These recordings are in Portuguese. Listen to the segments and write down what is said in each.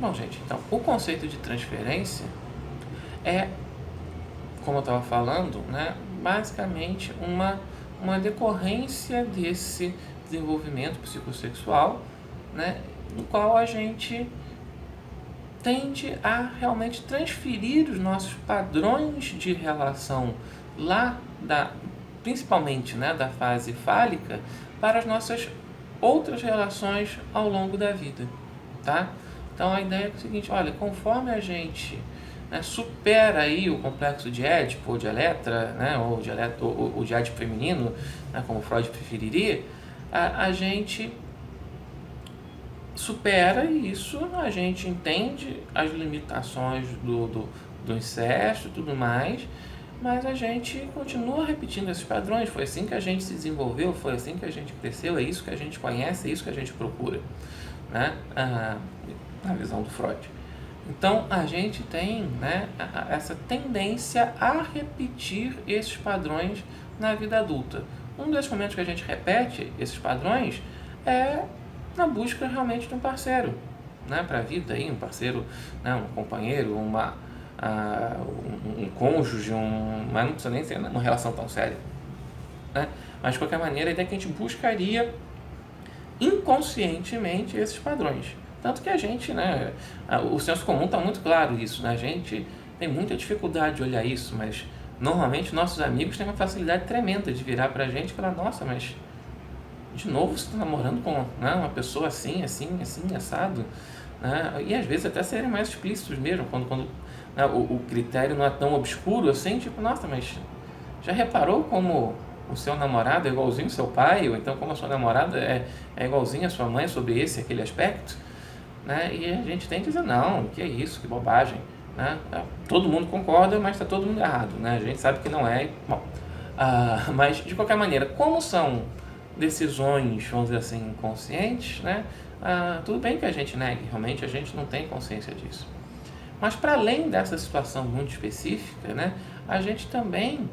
Bom, gente, então, o conceito de transferência é, como eu estava falando, né, basicamente uma decorrência desse desenvolvimento psicossexual, né, no qual a gente tende a realmente transferir os nossos padrões de relação lá principalmente, né, da fase fálica para as nossas outras relações ao longo da vida, tá? Então a ideia é o seguinte, olha, conforme a gente, né, supera aí o complexo de Édipo ou de Eletra, né, ou de Édipo feminino, né, como Freud preferiria, a gente supera isso, a gente entende as limitações do incesto e tudo mais, mas a gente continua repetindo esses padrões. Foi assim que a gente se desenvolveu, foi assim que a gente cresceu, é isso que a gente conhece, é isso que a gente procura, né? Na visão do Freud. Então a gente tem, né, essa tendência a repetir esses padrões na vida adulta. Um desses momentos que a gente repete esses padrões é na busca realmente de um parceiro, né, para a vida, aí, um parceiro, né, um companheiro, um cônjuge, mas não precisa nem ser uma relação tão séria, né? Mas de qualquer maneira, a ideia é que a gente buscaria inconscientemente esses padrões. Tanto que a gente, né, o senso comum está muito claro isso, né? A gente tem muita dificuldade de olhar isso, mas normalmente nossos amigos têm uma facilidade tremenda de virar para a gente e falar, nossa, mas de novo você está namorando com, né, uma pessoa assim, assado, né? E às vezes até serem mais explícitos mesmo, quando né, o critério não é tão obscuro assim, tipo, nossa, mas já reparou como o seu namorado é igualzinho ao seu pai, ou então como a sua namorada é igualzinho à sua mãe sobre aquele aspecto, né? E a gente tem que dizer, não, que é isso, que bobagem, né? Todo mundo concorda, mas está todo mundo errado, né? A gente sabe que não é, bom, mas de qualquer maneira, como são decisões, vamos dizer assim, inconscientes, né? Tudo bem que a gente negue, realmente a gente não tem consciência disso. Mas para além dessa situação muito específica, né, a gente também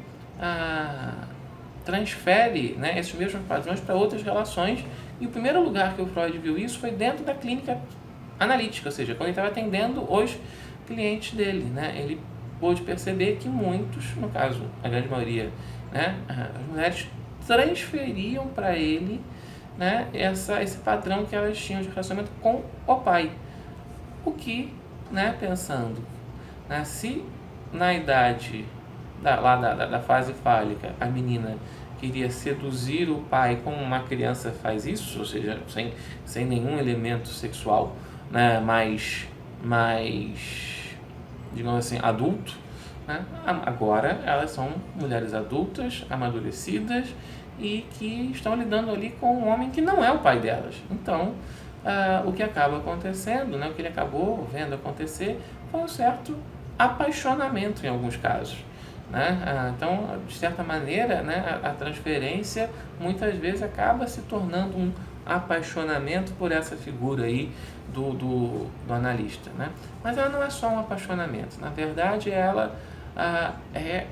transfere, né, esses mesmos padrões para outras relações. E o primeiro lugar que o Freud viu isso foi dentro da clínica analítica, ou seja, quando ele estava atendendo os clientes dele, né, ele pôde perceber que muitos, no caso, a grande maioria, né, as mulheres transferiam para ele, né, esse padrão que elas tinham de relacionamento com o pai. O que, né, pensando, né, se na idade da fase fálica a menina queria seduzir o pai como uma criança faz isso, ou seja, sem nenhum elemento sexual, né, mais digamos assim, adulto, né, agora elas são mulheres adultas, amadurecidas e que estão lidando ali com um homem que não é o pai delas. Então, o que acaba acontecendo, né, o que ele acabou vendo acontecer, foi um certo apaixonamento em alguns casos, né? Então, de certa maneira, né, a transferência muitas vezes acaba se tornando um apaixonamento por essa figura aí do analista, né? Mas ela não é só um apaixonamento, na verdade ela é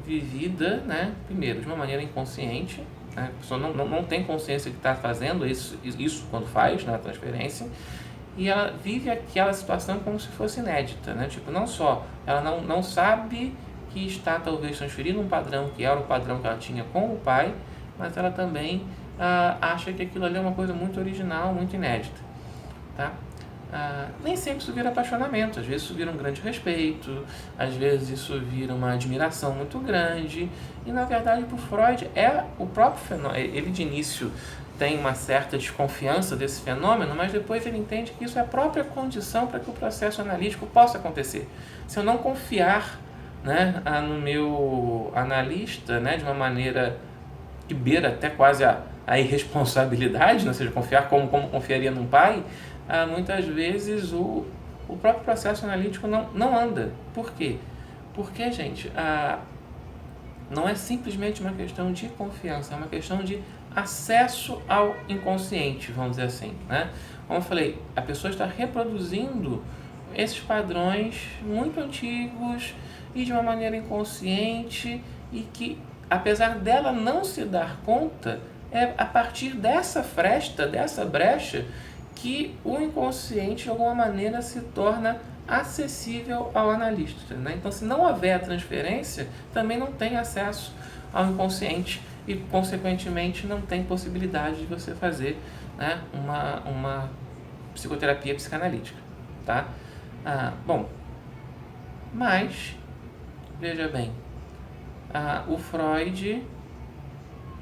vivida, né, primeiro, de uma maneira inconsciente, né? A pessoa não tem consciência que está fazendo isso quando faz, né, a transferência, e ela vive aquela situação como se fosse inédita, né? Tipo, não só ela não sabe que está talvez transferindo um padrão que era o padrão que ela tinha com o pai, mas ela também acha que aquilo ali é uma coisa muito original, muito inédita, tá? Nem sempre isso vira apaixonamento, às vezes isso vira um grande respeito, às vezes isso vira uma admiração muito grande, e na verdade para o Freud é o próprio fenômeno. Ele de início tem uma certa desconfiança desse fenômeno, mas depois ele entende que isso é a própria condição para que o processo analítico possa acontecer. Se eu não confiar, né, no meu analista, né, de uma maneira que beira até quase a irresponsabilidade, né, ou seja, confiar como confiaria num pai, muitas vezes o próprio processo analítico não anda. Por quê? Porque, gente, não é simplesmente uma questão de confiança, é uma questão de acesso ao inconsciente, vamos dizer assim, né? Como eu falei, a pessoa está reproduzindo esses padrões muito antigos e de uma maneira inconsciente, e que, apesar dela não se dar conta, é a partir dessa fresta, dessa brecha, que o inconsciente de alguma maneira se torna acessível ao analista, né? Então, se não houver a transferência, também não tem acesso ao inconsciente e, consequentemente, não tem possibilidade de você fazer, né, uma psicoterapia psicanalítica, tá? Bom, mas, veja bem, o Freud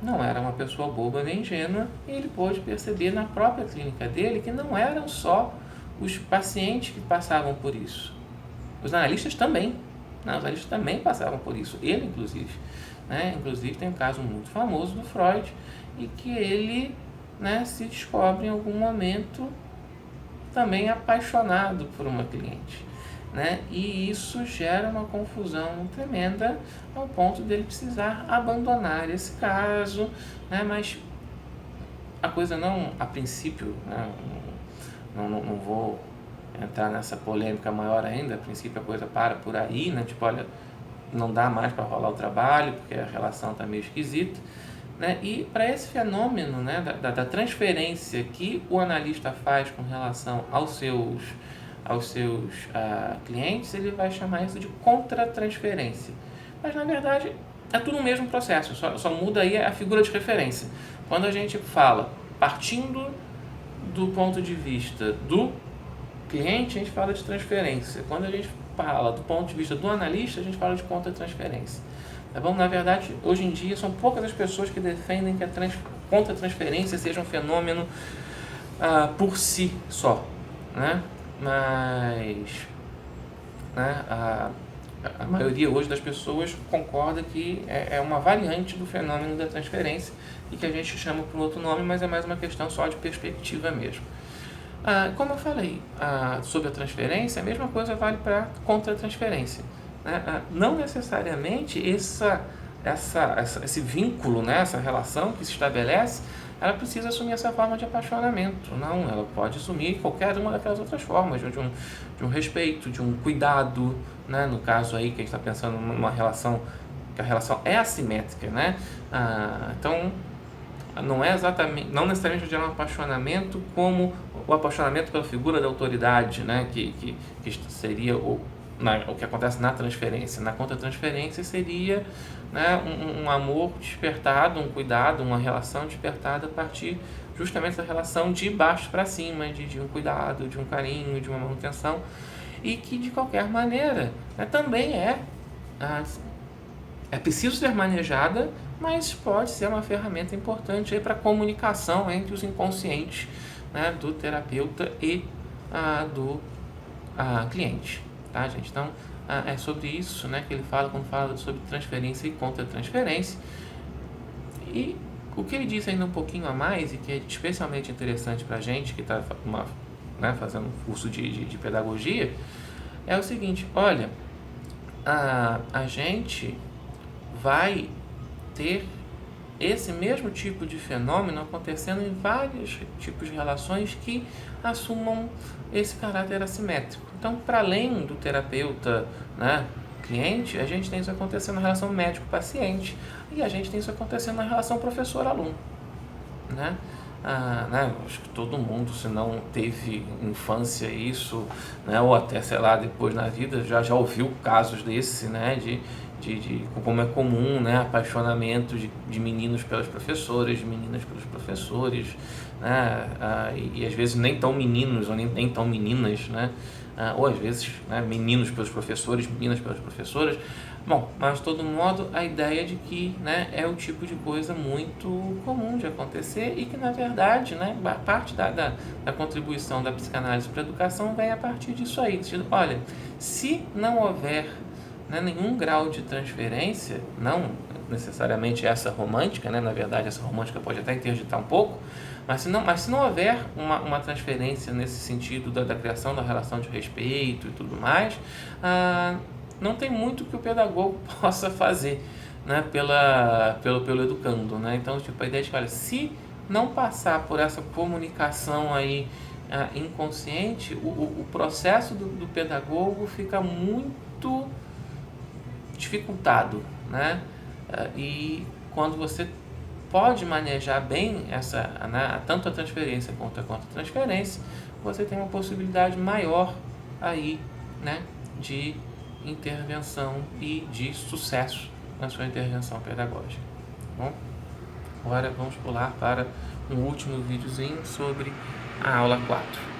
não era uma pessoa boba nem ingênua, e ele pôde perceber na própria clínica dele que não eram só os pacientes que passavam por isso. Os analistas também. Né? Os analistas também passavam por isso. Ele, inclusive. Né? Inclusive, tem um caso muito famoso do Freud, e que ele, né, se descobre em algum momento também apaixonado por uma cliente. Né? E isso gera uma confusão tremenda ao ponto dele precisar abandonar esse caso, né? Mas a coisa não, a princípio, né? não vou entrar nessa polêmica maior ainda, a princípio a coisa para por aí, né? Tipo, olha, não dá mais para rolar o trabalho porque a relação está meio esquisita. Né? E para esse fenômeno, né, da transferência que o analista faz com relação aos seus clientes, ele vai chamar isso de contra-transferência. Mas, na verdade, é tudo o mesmo processo, só muda aí a figura de referência. Quando a gente fala partindo do ponto de vista do cliente, a gente fala de transferência. Quando a gente fala do ponto de vista do analista, a gente fala de contra-transferência. Tá bom? Na verdade, hoje em dia, são poucas as pessoas que defendem que a contra-transferência seja um fenômeno por si só, né? Mas, né, a maioria hoje das pessoas concorda que é uma variante do fenômeno da transferência e que a gente chama por outro nome, mas é mais uma questão só de perspectiva mesmo. Como eu falei sobre a transferência, a mesma coisa vale para contra-transferência. Né? Não necessariamente esse vínculo, né, essa relação que se estabelece, ela precisa assumir essa forma de apaixonamento. Não, ela pode assumir qualquer uma daquelas outras formas, de um respeito, de um cuidado, né? No caso aí que a gente está pensando numa relação, que a relação é assimétrica, né? Então, não necessariamente gerar um apaixonamento como o apaixonamento pela figura da autoridade, né? Que seria o que acontece na transferência. Na contra-transferência seria, né, um amor despertado, um cuidado, uma relação despertada a partir justamente da relação de baixo para cima, de um cuidado, de um carinho, de uma manutenção, e que de qualquer maneira, né, também é preciso ser manejada, mas pode ser uma ferramenta importante para a comunicação entre os inconscientes, né, do terapeuta e do cliente. Tá, gente? Então, é sobre isso, né, que ele fala quando fala sobre transferência e contra-transferência. E o que ele diz ainda um pouquinho a mais, e que é especialmente interessante para a gente que está fazendo um curso de pedagogia, é o seguinte: olha, a gente vai ter esse mesmo tipo de fenômeno acontecendo em vários tipos de relações que assumam esse caráter assimétrico. Então, para além do terapeuta, né, cliente, a gente tem isso acontecendo na relação médico-paciente, e a gente tem isso acontecendo na relação professor-aluno, né? Acho que todo mundo, se não teve infância isso, né, ou até, sei lá, depois na vida, já ouviu casos desse, né, de como é comum, né, apaixonamento de meninos pelas professoras, de meninas pelos professores, né, e às vezes nem tão meninos ou nem tão meninas, né, ou às vezes, né, meninos pelos professores, meninas pelas professoras. Bom, mas de todo modo, a ideia de que, né, é o tipo de coisa muito comum de acontecer e que, na verdade, né, parte da contribuição da psicanálise para a educação vem a partir disso aí. Olha, se não houver, né, nenhum grau de transferência, não necessariamente essa romântica, né, na verdade essa romântica pode até interditar um pouco, mas se não houver uma transferência nesse sentido da criação da relação de respeito e tudo mais, não tem muito que o pedagogo possa fazer, né, pelo educando, né? Então, tipo, a ideia de que, olha, se não passar por essa comunicação aí inconsciente, o processo do pedagogo fica muito dificultado, né? E quando você pode manejar bem tanto a transferência quanto a contra-transferência, você tem uma possibilidade maior aí, né, de intervenção e de sucesso na sua intervenção pedagógica. Tá bom? Agora vamos pular para um último videozinho sobre a aula 4.